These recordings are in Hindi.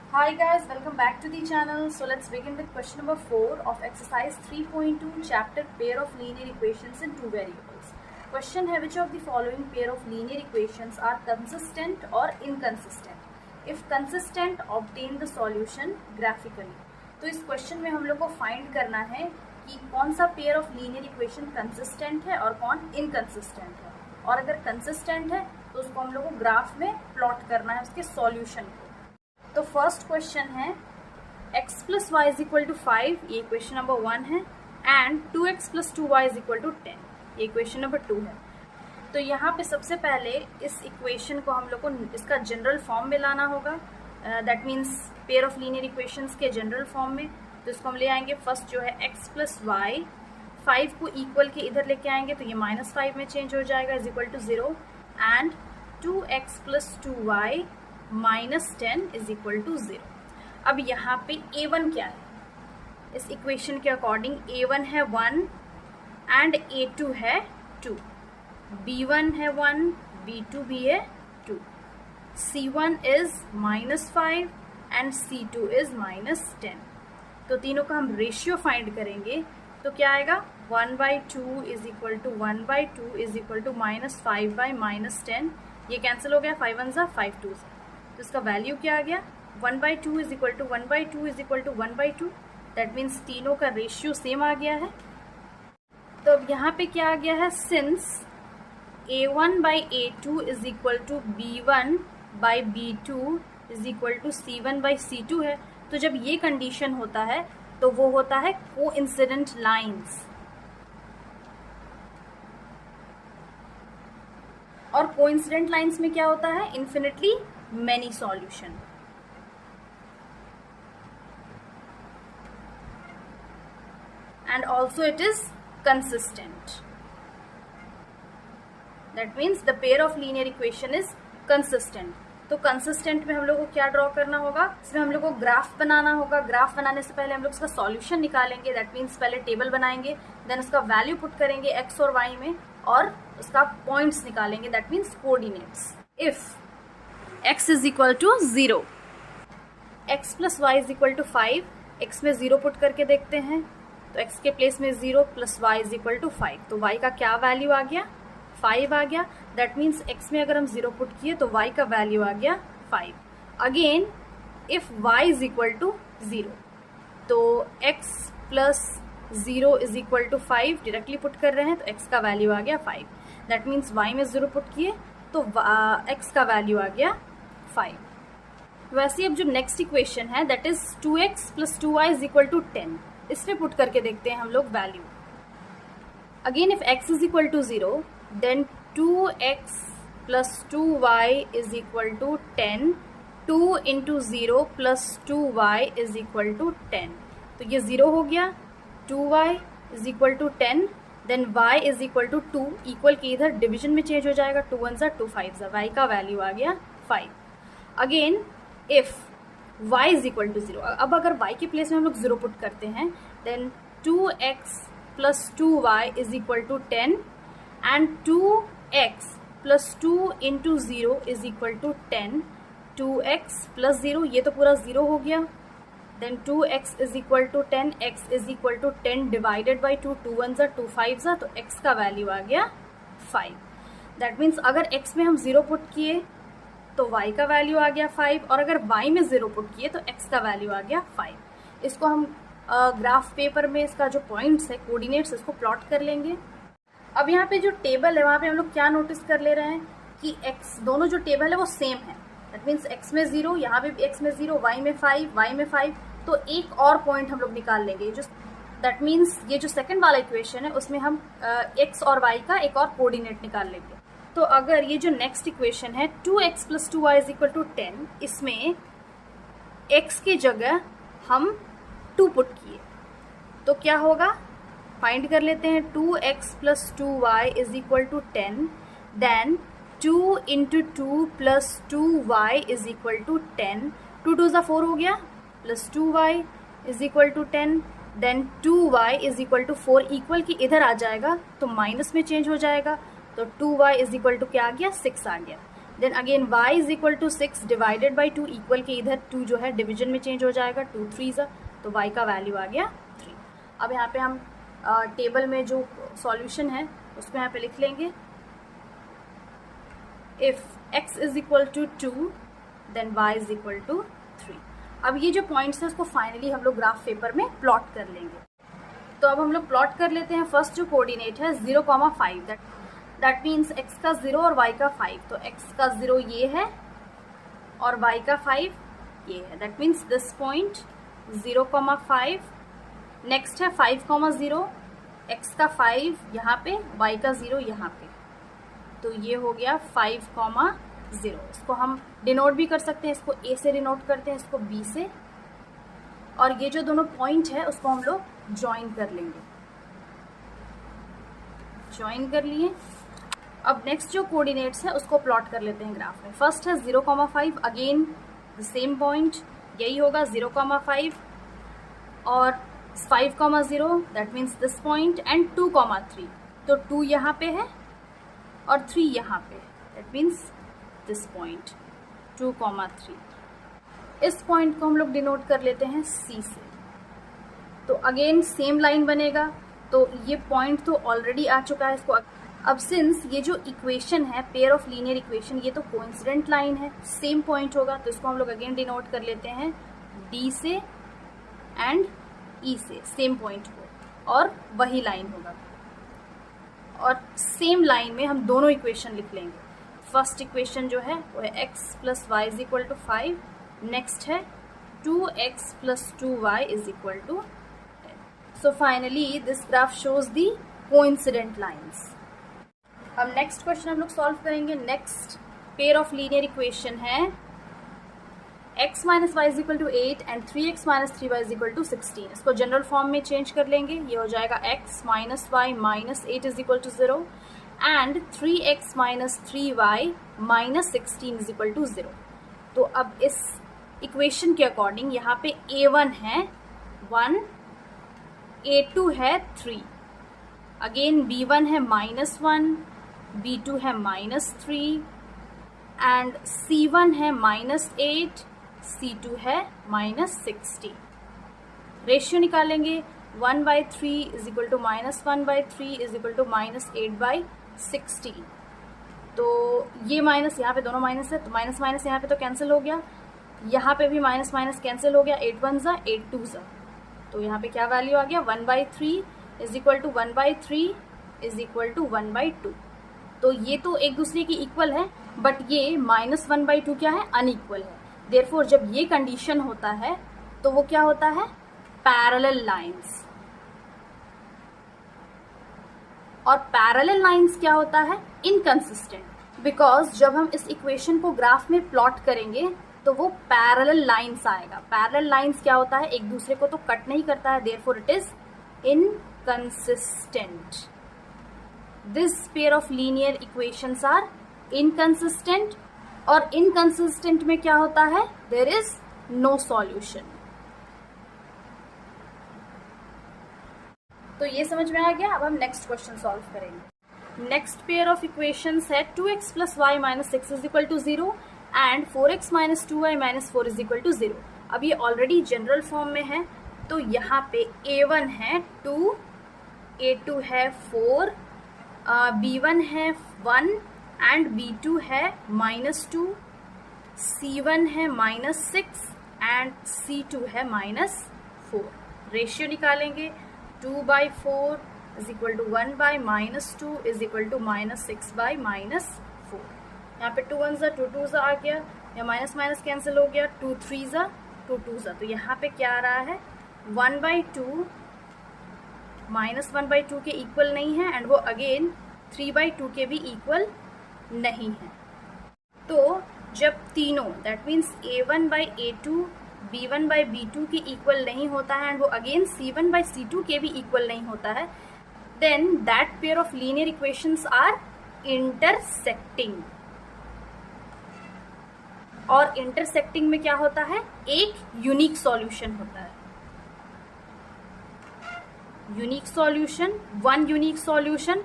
Hi guys, welcome back to the channel. So let's begin with question number 4 of exercise 3.2 chapter pair of linear equations in two variables. Question है, which of the following pair of linear equations are consistent or inconsistent? If consistent, obtain the solution graphically. तो इस क्वेश्चन में हम लोग को फाइंड करना है कि कौन सा pair of linear equation consistent है और कौन इनकंसिस्टेंट है, और अगर कंसिस्टेंट है तो उसको हम लोग को ग्राफ में प्लॉट करना है उसके सॉल्यूशन को। तो फर्स्ट क्वेश्चन है x plus y is equal to 5, ये क्वेश्चन नंबर 1 है, and 2x plus 2y is equal to 10, ये क्वेश्चन नंबर 2 है। तो यहाँ पे सबसे पहले इस इक्वेशन को हम लोग को इसका जनरल फॉर्म में लाना होगा, that means pair of linear equations के जनरल फॉर्म में। तो इसको हम ले आएंगे, फर्स्ट जो है x प्लस वाई, 5 को इक्वल के इधर लेके आएंगे तो ये -5 में चेंज हो जाएगा, is equal to 0, and 2x plus 2y -10 is equal to 0। अब यहाँ पे a1 क्या है? इस इक्वेशन के अकॉर्डिंग a1 है 1 एंड a2 है 2, b1 है 1, b2 भी है 2, c1 is -5 and c2 is -10। तो तीनों का हम रेशियो फाइंड करेंगे तो क्या आएगा, 1/2 is equal to 1/2 is equal to -5/-10, ये कैंसिल हो गया, 5 1 ज़ा 5 2 ज़ा, तो इसका वैल्यू क्या आ गया, 1/2 is equal to 1/2 is equal to 1/2, that means तीनों का रेशियो सेम आ गया है। तो अब यहाँ पे क्या आ गया है, since a1/a2 is equal to b1/b2 is equal to c1/c2 है, तो जब ये कंडीशन होता है तो वो होता है कोइंसिडेंट लाइंस, और कोइंसिडेंट लाइंस में क्या होता है, infinitely many solution. And also it is consistent, that means the pair of linear equation is consistent. तो कंसिस्टेंट में हम लोग को क्या ड्रॉ करना होगा, इसमें हम लोग को ग्राफ बनाना होगा। ग्राफ बनाने से पहले हम लोग उसका सॉल्यूशन निकालेंगे, दैट मीन्स पहले टेबल बनाएंगे, देन उसका वैल्यू पुट करेंगे x और y में, और उसका पॉइंट्स निकालेंगे, that means coordinates. If x is equal to 0, x plus y is equal to 5, x में 0 पुट करके देखते हैं, तो x के प्लेस में 0 plus y is equal to 5, तो y का क्या वैल्यू आ गया, 5 आ गया, दैट मीन्स x में अगर हम 0 पुट किए तो y का वैल्यू आ गया 5। Again if y is equal to 0, तो x plus 0 is equal to 5 directly put कर रहे हैं, तो x का वैल्यू आ गया 5, दैट मीन्स y में 0 पुट किए तो x का वैल्यू आ गया 5। वैसे अब जो नेक्स्ट इक्वेशन है that is 2x plus 2y is equal to 10, इसमें पुट करके देखते हैं हम लोग value. Again if x is equal to 0, then 2x plus 2y is equal to 10, 2 into 0 plus 2y is equal to 10, तो ये 0 हो गया, 2y is equal to 10, then y is equal to 2, equal के इधर डिविजन में चेंज हो जाएगा, 2 1 ज़ा 2 5 ज़ा, y का वैल्यू आ गया 5। Again if y is equal to 0, अब अगर y के प्लेस में हम लोग 0 पुट करते हैं, then 2x plus 2y is equal to 10, and 2x plus 2 into 0 is equal to 10, 2x plus 0, ये तो पूरा 0 हो गया, then 2x is equal to 10, x is equal to 10 divided by 2, 2 1 ज़ा 2 5 ज़ा, तो x का वैल्यू आ गया 5। दैट मीन्स अगर x में हम 0 पुट किए तो y का वैल्यू आ गया 5, और अगर y में 0 पुट किए तो x का वैल्यू आ गया 5। इसको हम ग्राफ पेपर में इसका जो पॉइंट्स है, कोऑर्डिनेट्स, इसको प्लॉट कर लेंगे। अब यहाँ पे जो टेबल है वहाँ पे हम लोग क्या नोटिस कर ले रहे हैं कि x, दोनों जो टेबल है वो सेम है, दैट मीन्स x में 0, यहाँ पे भी x में 0, y में 5, y में 5, तो एक और पॉइंट हम लोग निकाल लेंगे, जो दैट मीन्स ये जो सेकंड वाला इक्वेशन है उसमें हम x और y का एक और कोऑर्डिनेट निकाल लेंगे। तो अगर ये जो नेक्स्ट इक्वेशन है 2x plus 2y is equal to 10, इसमें x की जगह हम 2 पुट किए तो क्या होगा, फाइंड कर लेते हैं। 2x plus 2y is equal to 10, then 2 into 2 plus 2y is equal to 10, 2 2 ज़ा 4 हो गया, plus 2y is equal to 10, then 2y is equal to 4, equal की इधर आ जाएगा तो माइनस में चेंज हो जाएगा, तो 2y इज इक्वल टू क्या आ गया, 6 आ गया। Then again y is equal to 6 divided by 2, equal के इधर 2 जो है डिवीजन में चेंज हो जाएगा, 2 3 तो y का वैल्यू आ गया 3। अब यहाँ पे हम टेबल में जो सॉल्यूशन है उसको यहाँ पे लिख लेंगे। If x is equal to 2 then y is equal to 3। अब ये जो पॉइंट्स है उसको फाइनली हम लोग ग्राफ पेपर में प्लॉट कर लेंगे। तो अब हम लोग प्लॉट कर लेते हैं। फर्स्ट जो कोऑर्डिनेट है 0,5, दैट मीन्स x का 0 और y का 5। तो x का 0 ये है और y का 5 ये है, that means this point 0,5। Next है 5,0, x का 5 यहाँ पे, y का 0 यहाँ पे, तो ये हो गया 5,0। इसको हम डिनोट भी कर सकते हैं, इसको a से डिनोट करते हैं, इसको b से, और ये जो दोनों पॉइंट है उसको हम लोग ज्वाइन कर लेंगे। ज्वाइन कर लिए। अब नेक्स्ट जो कोऑर्डिनेट्स है उसको प्लॉट कर लेते हैं ग्राफ में। फर्स्ट है 0,5, अगेन द सेम पॉइंट, यही होगा 0,5 और 5,0, that means this point, and 2,3। तो 2 यहाँ पे है और 3 यहाँ पे, दैट मीन्स दिस पॉइंट 2,3। इस पॉइंट को हम लोग डिनोट कर लेते हैं C से। तो अगेन सेम लाइन बनेगा। तो ये पॉइंट तो ऑलरेडी आ चुका है इसको। अब सिंस ये जो इक्वेशन है पेयर ऑफ लीनियर इक्वेशन, ये तो कोइंसिडेंट लाइन है, सेम पॉइंट होगा, तो इसको हम लोग अगेन डिनोट कर लेते हैं D से एंड E से, सेम पॉइंट को, और वही लाइन होगा। और सेम लाइन में हम दोनों इक्वेशन लिख लेंगे। फर्स्ट इक्वेशन जो है वो है x plus y is equal to 5, next है 2x plus 2y is equal to 10। So finally this graph shows the coincident lines. अब नेक्स्ट क्वेश्चन हम लोग सॉल्व करेंगे। Next pair of linear equation है x minus y is equal to 8 and 3x minus 3y is equal to 16। इसको जनरल फॉर्म में चेंज कर लेंगे, ये हो जाएगा x minus y minus 8 is equal to 0 and 3x minus 3y minus 16 is equal to 0। तो अब इस इक्वेशन के अकॉर्डिंग यहाँ पे a1 है 1, a2 है 3, अगेन b1 है -1, b2 है -3 एंड c1 है -8, c2 है -60। रेशियो निकालेंगे 1/3 is equal to -1/3 is equal to -8/16। तो ये माइनस यहाँ पे दोनों माइनस है, तो माइनस माइनस यहाँ पे तो कैंसिल हो गया, यहाँ पे भी माइनस माइनस कैंसिल हो गया, 8 1 ज़ा 8 2 ज़ा। तो यहाँ पे क्या वैल्यू आ गया 1/3 is equal to 1/3 is equal to 1/2। तो ये तो एक दूसरे की इक्वल है, बट ये -1/2 क्या है, अनइक्वल है। देयरफॉर जब ये कंडीशन होता है तो वो क्या होता है, पैरेलल लाइंस। और पैरेलल लाइंस क्या होता है, इनकंसिस्टेंट। बिकॉज जब हम इस इक्वेशन को ग्राफ में प्लॉट करेंगे तो वो पैरेलल लाइंस आएगा। पैरेलल लाइंस क्या होता है, एक दूसरे को तो कट नहीं करता है, therefore it is inconsistent. This pair of linear equations are inconsistent. और इनकंसिस्टेंट में क्या होता है, देयर इज नो सॉल्यूशन। तो ये समझ में आ गया। अब हम नेक्स्ट क्वेश्चन सॉल्व करेंगे। नेक्स्ट पेयर ऑफ इक्वेशंस है 2x plus y minus 6 is equal to 0 and 4x minus 2y minus 4 is equal to 0। अब ये ऑलरेडी जनरल फॉर्म में है, तो यहाँ पे a1 है 2, a2 है 4, b1 है 1 एंड b2 है -2, c1 है -6 एंड c2 है -4। रेशियो निकालेंगे 2/4 is equal to 1/-2 is equal to -6/-4। यहाँ पे 2 1 ज़ा 2 2 ज़ा आ गया, या माइनस माइनस कैंसिल हो गया, 2 3 ज़ा 2 2 ज़ा। तो यहाँ पे क्या आ रहा है 1/2 -1/2 के इक्वल नहीं है, एंड वो अगेन 3/2 के भी इक्वल नहीं है। तो जब तीनों दैट मीन्स a1/a2 b1/b2 के इक्वल नहीं होता है, एंड वो अगेन c1/c2 के भी इक्वल नहीं होता है, then that pair of linear equations are intersecting. और इंटरसेक्टिंग में क्या होता है, एक यूनिक सॉल्यूशन होता है। Unique solution, one unique solution.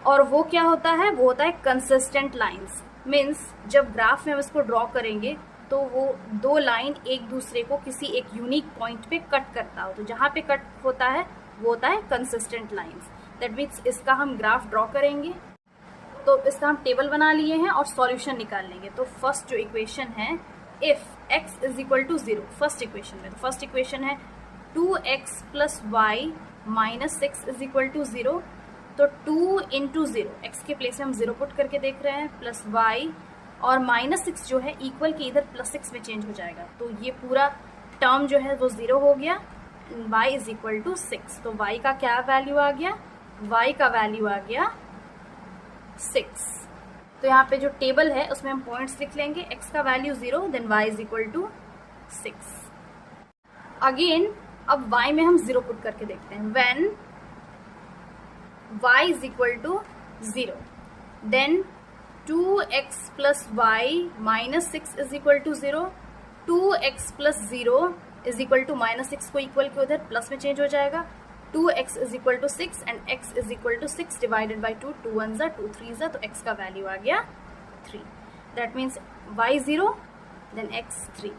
और वो क्या होता है, वो होता है कंसिस्टेंट लाइंस। मीन्स जब ग्राफ में हम इसको ड्रॉ करेंगे तो वो दो लाइन एक दूसरे को किसी एक यूनिक पॉइंट पे कट करता हो, तो जहाँ पे कट होता है वो होता है कंसिस्टेंट लाइंस। दैट मीन्स इसका हम ग्राफ ड्रॉ करेंगे, तो इसका हम टेबल बना लिए हैं और सॉल्यूशन निकाल लेंगे। तो फर्स्ट जो इक्वेशन है, if x is equal to 0, first equation में, तो फर्स्ट इक्वेशन है 2x plus y minus 6 is equal to 0। तो 2 इंटू 0, एक्स के प्लेस में हम 0 पुट करके देख रहे हैं, प्लस वाई और माइनस 6 जो है इक्वल के इधर प्लस 6 में चेंज हो जाएगा, तो ये पूरा टर्म जो है वो 0 हो गया। y इज इक्वल टू 6, तो y का क्या वैल्यू आ गया, y का वैल्यू आ गया 6। तो यहाँ पे जो टेबल है उसमें हम पॉइंट्स लिख लेंगे, x का value 0, then y is equal to 6। Again अब y में हम 0 पुट करके देखते हैं, when y is equal to 0, then 2x plus y minus 6 is equal to 0, 2x plus 0 is equal to minus 6 को इक्वल के उधर प्लस में चेंज हो जाएगा, 2x is equal to 6 and x is equal to 6 divided by 2, 2 1 ज़ा 2 3 ज़ा, तो x का वैल्यू आ गया 3। That means y 0 then x 3।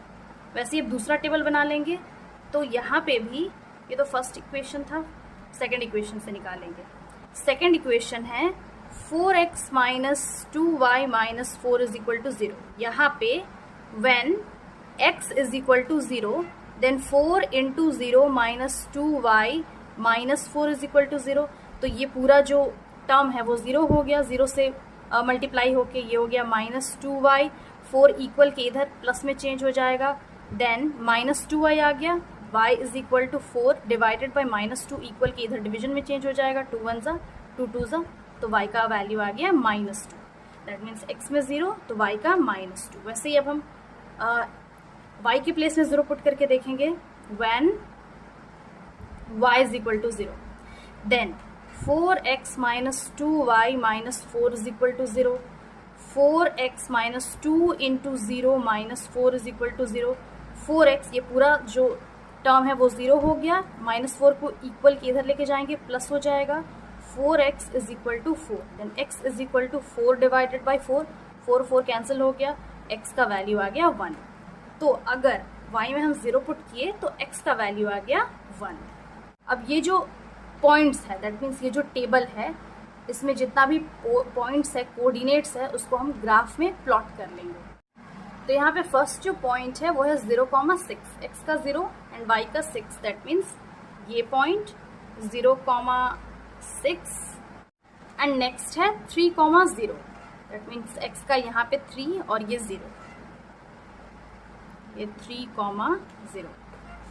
वैसे ही अब दूसरा टेबल बना लेंगे, तो यहाँ पे भी ये तो फर्स्ट इक्वेशन था, सेकेंड इक्वेशन से निकालेंगे। सेकेंड इक्वेशन है 4x minus 2y minus 4 is equal to 0। यहाँ पे when x is equal to 0 then 4 into 0 minus 2y minus 4 is equal to 0, तो ये पूरा जो टर्म है वो 0 हो गया, 0 से मल्टीप्लाई होके ये हो गया माइनस 2y, 4 इक्वल के इधर प्लस में चेंज हो जाएगा, देन माइनस 2y आ गया, y is equal to 4 divided by minus 2 equal के इधर डिवीजन में चेंज हो जाएगा, 2 1 ज़ा 2 2 ज़ा, तो y का वैल्यू आ गया माइनस 2। दैट मीन्स x में 0 तो y का माइनस 2। वैसे ही अब हम y के प्लेस में 0 पुट करके देखेंगे, when y is equal to 0, then 4x minus 2y minus 4 is equal to 0, 4x minus 2 into 0 minus 4 is equal to 0, 4x ये पूरा जो टर्म है वो 0 हो गया, माइनस 4 को इक्वल के इधर लेके जाएंगे प्लस हो जाएगा, 4x is equal to 4, then x is equal to 4 divided by 4, 4 4 cancel हो गया, x का वैल्यू आ गया 1। तो अगर y में हम 0 पुट किए तो x का वैल्यू आ गया 1। अब ये जो पॉइंट्स है, दैट मीन्स ये जो टेबल है, इसमें जितना भी पॉइंट्स है, कोऑर्डिनेट्स है, उसको हम ग्राफ में प्लॉट कर लेंगे। तो यहाँ पे फर्स्ट जो पॉइंट है वो है 0,6, x का 0 एंड y का 6, दैट मीन्स ये पॉइंट 0,6 एंड नेक्स्ट है 3,0, दैट मीन्स x का यहाँ पे 3 और ये 0, ये 3,0।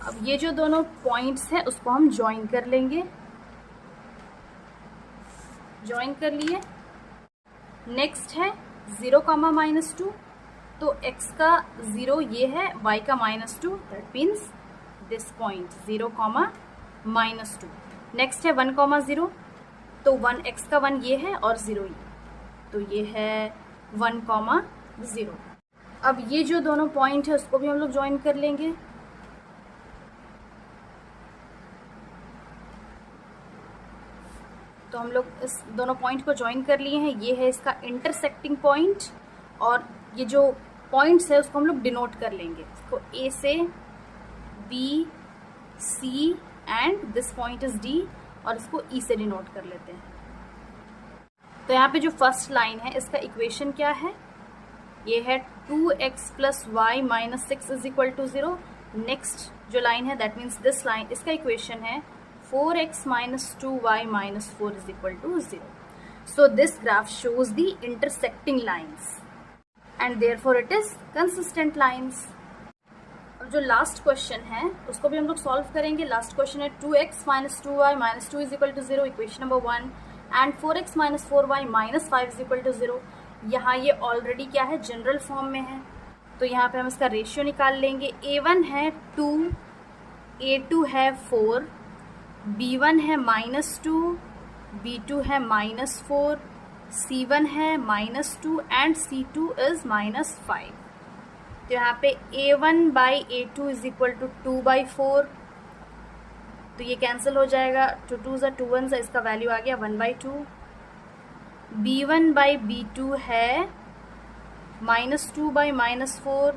अब ये जो दोनों पॉइंट्स हैं उसको हम ज्वाइन कर लेंगे, ज्वाइन कर लिए। नेक्स्ट है 0,-2, तो x का 0 ये है, y का -2, that means this point 0,-2। Next है 1,0, तो 1 x का 1 ये है और 0 ये, तो ये है 1,0। अब ये जो दोनों पॉइंट है उसको भी हम लोग ज्वाइन कर लेंगे। तो हम लोग इस दोनों पॉइंट को ज्वाइन कर लिए हैं, ये है इसका इंटरसेक्टिंग पॉइंट, और ये जो पॉइंट्स है उसको हम लोग डिनोट कर लेंगे, इसको A से B, C and this point is D, और इसको E से डिनोट कर लेते हैं। तो यहाँ पे जो फर्स्ट लाइन है इसका इक्वेशन क्या है, ये है 2x plus y minus 6 is equal to 0। Next जो लाइन है दैट मीन्स दिस लाइन, इसका इक्वेशन है 4x minus 2y minus 4 is equal to 0. So this graph shows the intersecting lines and therefore it is consistent lines. अब जो लास्ट क्वेश्चन है उसको भी हम लोग सॉल्व करेंगे। लास्ट क्वेश्चन है 2x minus 2y minus 2 is equal to 0, equation number 1, and 4x minus 4y minus 5 is equal to 0। यहाँ ये ऑलरेडी क्या है, जनरल फॉर्म में है, तो यहाँ पे हम इसका रेशियो निकाल लेंगे। a1 है 2, a2 है 4, b1 है -2, b2 है -4, c1 है -2 एंड c2 इज -5। तो यहाँ पे a1 by a2 is equal to 2/4, तो ये कैंसिल हो जाएगा, 2 2 ज़ा 2 1 ज़ा, इसका वैल्यू आ गया 1/2। b1 बाई b2 है -2 बाई -4,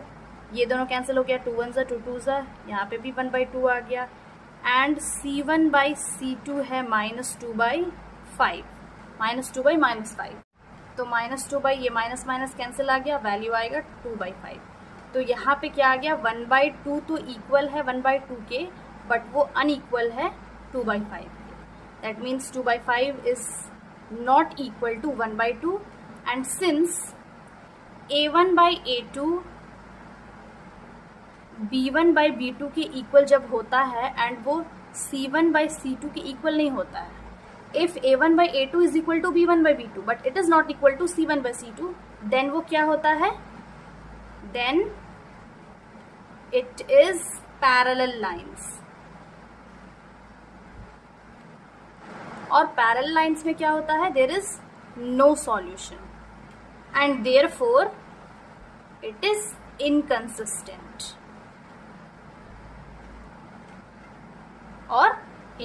ये दोनों कैंसिल हो गया, 2 1 ज़ा 2 2 ज़ा, यहाँ पे भी 1/2 आ गया, एंड C1 बाई C2 है -2 बाई 5, -2 बाई -5, तो -2 बाई ये माइनस माइनस कैंसिल आ गया, वैल्यू आएगा 2/5। तो यहाँ पे क्या आ गया, 1/2 तो इक्वल है 1/2 के, बट वो अनइक्वल है 2/5 के। That means 2/5 is not equal to 1/2, and since A1 by A2 B1 by B2 के इक्वल जब होता है एंड वो C1 बाई C2 के इक्वल नहीं होता है, if A1 by A2 is equal to B1 by B2 but it is not equal to C1 by C2, then वो क्या होता है, then it is parallel lines। और parallel lines में क्या होता है, there is no solution and therefore it is inconsistent और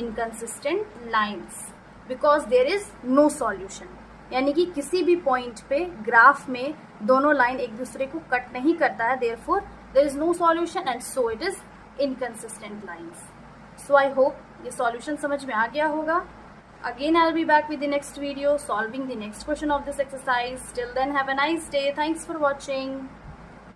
inconsistent lines because there is no solution, यानी कि किसी भी पॉइंट पे ग्राफ में दोनों लाइन एक दूसरे को कट नहीं करता है, therefore there is no solution and so it is inconsistent lines. So I hope ये सॉल्यूशन समझ में आ गया होगा। Again I will be back with the next video solving the next question of this exercise. Till then have a nice day, thanks for watching.